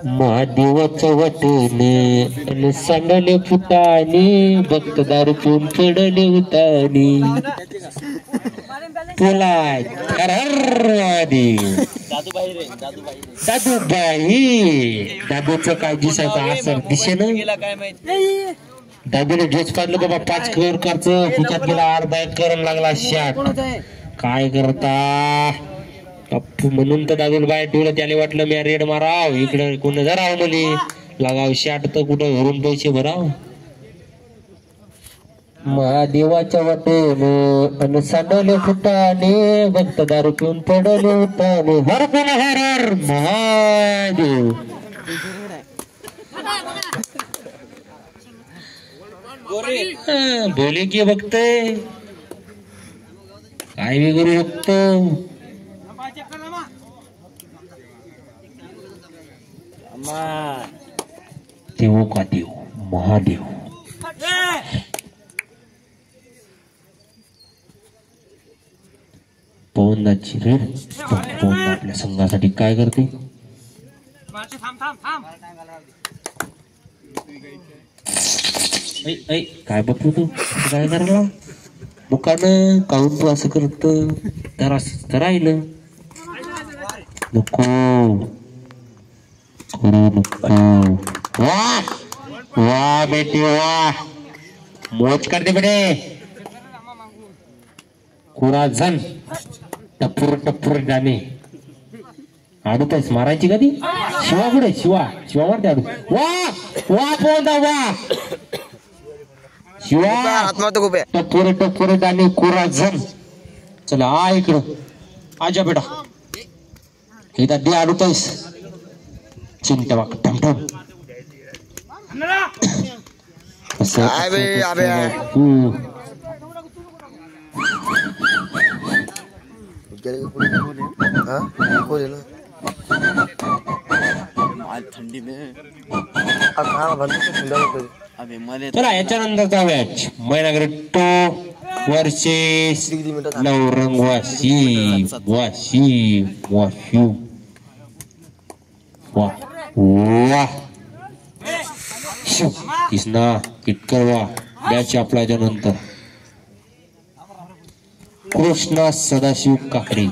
महादेवाचं वाटणे आणि सांडले फुटाने भक्त दारू पिऊन पडले उताने बोलाय दादूचं काय दिसायचं असं दिशे ना दादूने घेच पाडलं बाबा 5 करोड खर्च फुकट गेला अर्धा एक करून लागला शाट काय करता म्हणून तर दादूला बाहेर ठेवलं त्याला वाटलं मी रेड माराव इकडे कोण जराव मुली लागाव शाट तर कुठं घरून पैसे भराव महादेवाच्या वाटेने अन सांडले फुटाने भक्त दारू पिऊन पडले उताने हर कोण हर महादेव बोले की बघतय काय बी करू शकतो देव का देव महादेव पवनाची रे पवन आपल्या संघासाठी काय करते काय बघतो तू काय करायला मुकानं काऊन तू असं करत तर असं राहिलं नको करू नको वा वा बेटी वा मोज करते बेटे कुराझन टप्पूर टप्पूर गाणे आडूतायस मारायची कधी शिवा कुठे शिवा शिवा मारते आडू वा वा पोहता वा शिवा टप्पूर टप्पूर गाणे कुराझन चला आ इकडं आजा बेटा इथं दे आडूतायस चिंता बघ टमटम चला याच्यानंतरचा मॅच मैनागरी 2 वर्सेस नवरंग वाशी वाशी वाशी वा वा कृष्णा किटकर वा मॅच आपला नंतर कृष्णा सदाशिव काकडे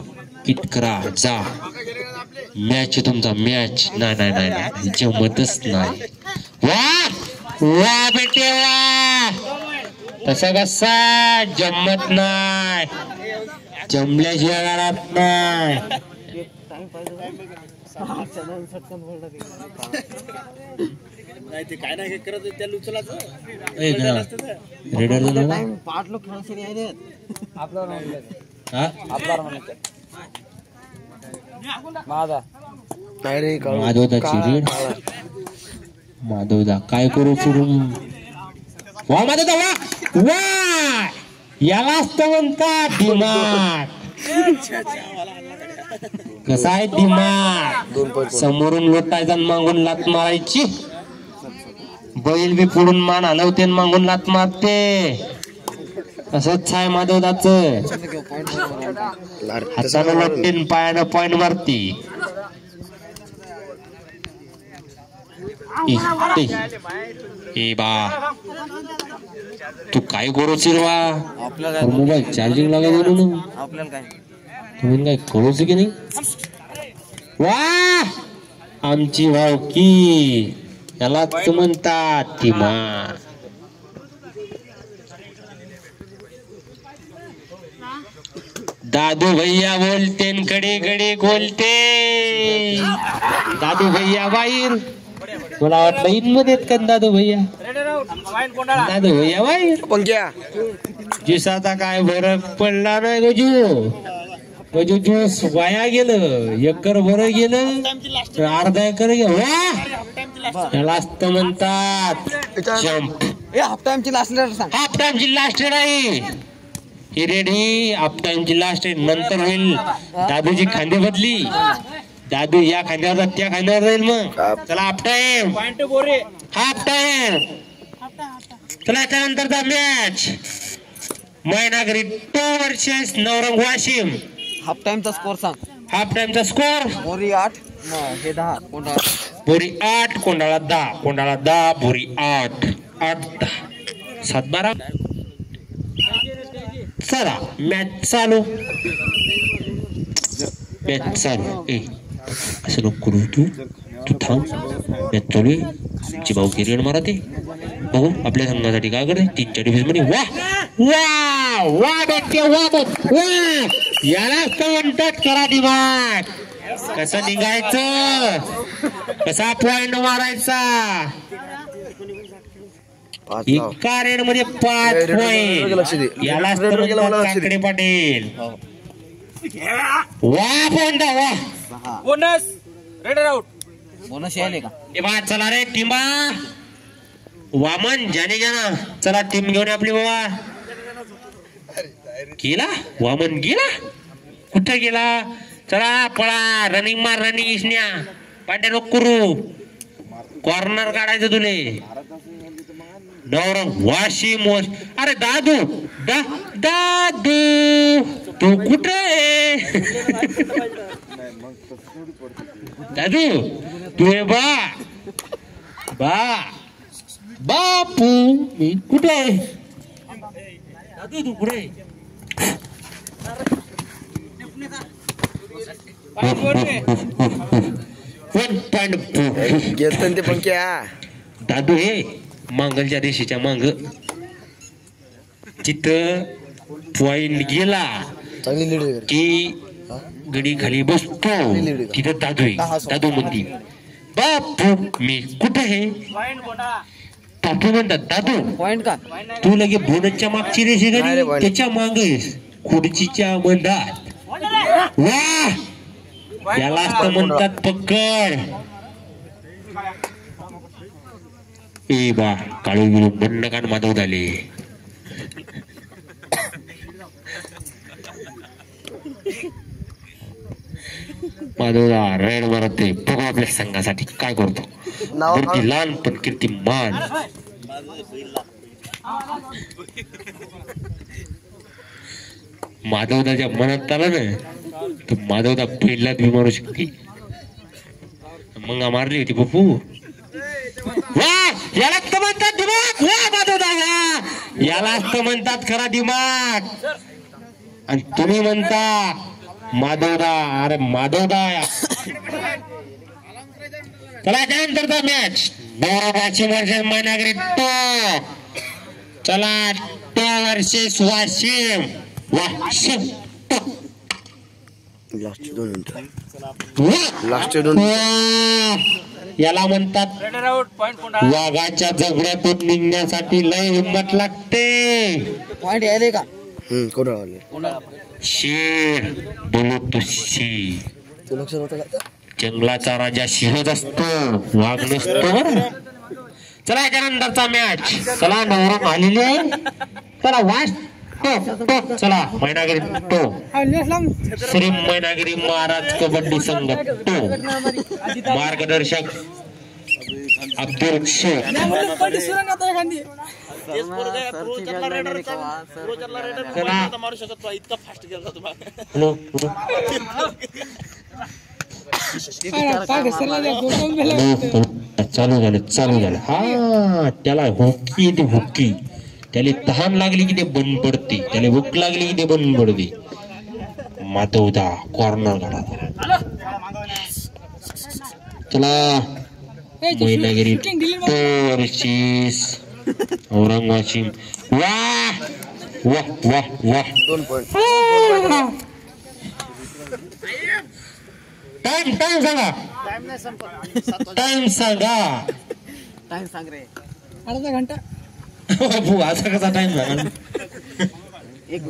किटकरा जा मॅच तुमचा मॅच नाही नाही नाही नाही जमतच नाही वा वा बेटे वा तसा कसा जमत नाही जमल्याशिवाय घरात नाही नाही ते काय नाही करत त्या लुचलाच रेडर टाइम 5 लोक खेळायचे नाही आपल्यावर हा आपल्यावर म्हणायचं माझा नाही रे माधवदाची रीड माधवदा काय करू फिरून वा माधवदा वा वा यालाच तर म्हणतात दिमाग कसा आहे दिमाग समोरून लोटायचा मागून लात मारायची बैल बी पुढून मान हलवते मागून लात मारते असंच आहे माधवदाच हातानं लोटते पायानं पॉइंट मारती ए बा तू काय करूच वा मोबाईल चार्जिंग लागा म्हणून आपल्याला काय तुम्ही काय करूच की नाही वा आमची भावकी यालाच म्हणतात तिमा दादू भैया बोलते कडे कडे बोलते दादू भैया बाहेर मला वाटलं इन का दादू भैया दादू भैया बाहेर जिसाचा काय फरक पडला नाही गजू ज्यूस वाया गेलं एकर भर गेलं अर्धा एकर गेलं त्याला असतं म्हणतात जम्प हाफ टाइमची लास्ट नाही ही रेडी हाफ टाइमची लास्ट नंतर होईल दादूची खांदे बदली दादू या खांद्यावर त्या खांद्यावर जाईल मग चला हाफ टाइम चला त्यानंतरचा मॅच मैनागरी 2 वर्सेस नवरंग वाशिम हाफ टाइमचा स्कोर सांग हाफ टाइमचा स्कोर 8 हे 10 बोरी 8 कोंडाळा 10 कोंडाळा 10 बोरी 8 8 10 7 12 चला मॅच चालू मॅच चालू ए असं नको करू तू थांब मॅच चालू आहे चिबावकी रेड मारा ते बघू आपल्या संघासाठी काय करे 3-4 डिव्हिजन मध्ये वा वा वा बेटे वा याला म्हणतात करा दिमाग कसं निघायचं कसा पॉइंट मारायचा एका रेड मध्ये 5 पॉइंट याला काकडे पाटील वा पॉइंट वा बोनस रेडर आउट बोनस यायले का टिंबा चला रे टिंबा वामन जाने जाना चला टीम घेऊन आपली बाबा गेला वामन गेला कुठे गेला चला पळा रनिंग मार रनिंग इसन्या पांडे नको करू कॉर्नर काढायचं तुले नवरंग वाशिम अरे दादू दादू तू कुठे दादू तू हे बा बापू मी कुठे दादू तू कुठे ते पंक्या दादू हे मांगलच्या रेषेच्या मांग तिथं पॉइंट गेला की गडी खाली बसतो तिथं दादू आहे दादू म्हणती बापू मी कुठे आहे बापू म्हणतात दादू पॉइंट का तू लगे बोनसच्या मागची रेषे गडी त्याच्या माग खुर्चीच्या मधात वा याला असं म्हणतात पकड ए बा काळू बिळू बंड कान माधव झाले माधवदा रेड मारते बघू आपल्या संघासाठी काय करतो लहान पण कीर्तिमान माधवदाच्या मनात आला ना तर माधवदा पहिल्यात बी मारू शकते मंगा मारली होती पप्पू वा याला तर म्हणतात दिमाग वा माधवदा वा याला तर म्हणतात खरा दिमाग आणि तुम्ही म्हणता माधवदा अरे माधवदा चला त्यानंतरचा मॅच वाशिम वर्सेस मैनागिरी तो चला तो वर्सेस वाशिम वाशिम लास्ट दोन याला म्हणतात रेडर आउट पॉइंट वाघाच्या जबड्यातून निघण्यासाठी लय हिंमत लागते पॉइंट यायले का शेर बोलतो शेर जंगलाचा राजा सिंहच असतो वाघ नसतो बरं चला याच्यानंतरचा मॅच चला नवरून आलेले चला वाच तो चला मैनागिरी तो श्री मैनागिरी महाराज कबड्डी संघ तो मार्गदर्शक अब्दुल शेख चालू झालं हा त्याला हुक्की ते हुक्की त्याला तहान लागली की ते बंद पडते त्याला भूक लागली की ते बंद पडते माधवदा कॉर्नर काढा चला मैनागिरी वर्सेस औरंग वाशिम वाह वाह वाह वाह 2 पॉइंट टाइम सांगा टाइम सांगा टाइम सांग रे अर्धा घंटा बाबू असा कसा टाइम सांगा 1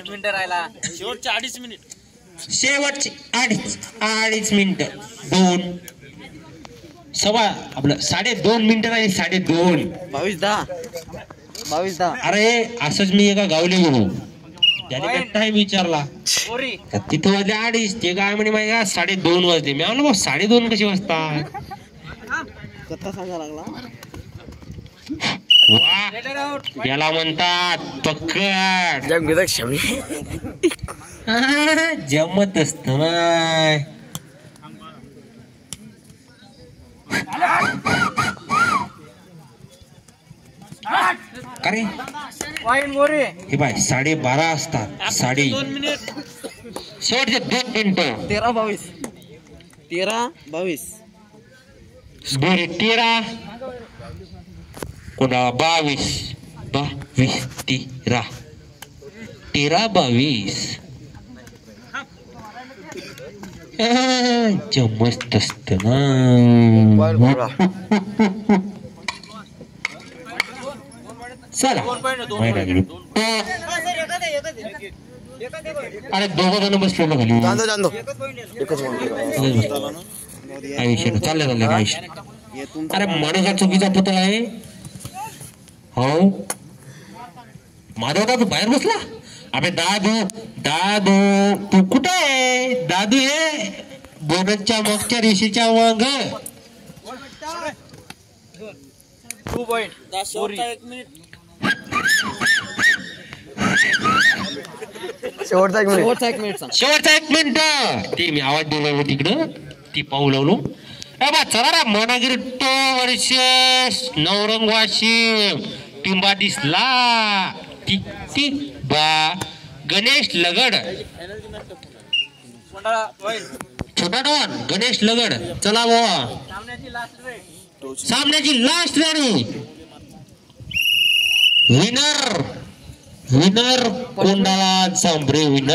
मिनिट राहिला शेवटचे 2.5 मिनिट शेवटचे 2.5 मिनिट 2 सवा आपलं 2.5 मिनिटं राहील 2.5 22 10 अरे असंच मी एका गावले गेलो त्याने टाइम विचारला तिथं वाजले 2:30 ते काय म्हणे माहिती का 2:30 वाजले मी म्हणलो 2:30 कशी वाजता कथा सांगा लागला वा याला म्हणतात पकड जग जमत असत ना रे वाईन मोरे हे बाय 12:30 असतात शेवटचे 2 मिनिटं 13-22 बरे 13 कोणा 22 13-22 मस्त असत ना चला अरे 2 जण बसले ना खाली आयुष्य चालले आयुष्य अरे माणूस हा चुकीचा पुतळा आहे हो माधवदा तू बाहेर बसला अबे दादू तू कुठे आहे दादू हे बोनसच्या मागच्या रेषेच्या माग शेवटचा एक मिनिट शेवटचा 1 मिनिट ते मी आवाज देऊ तिकडं ती पाहू लावलो चला रा मनागिरी तो वर्ष नवरंग वाशिम टिंबा दिसला ती बा गणेश लगड छोटा डॉन गणेश लगड चला बाबा सामन्याची लास्ट रॅली विनर कोंडाळा चांबरे विनर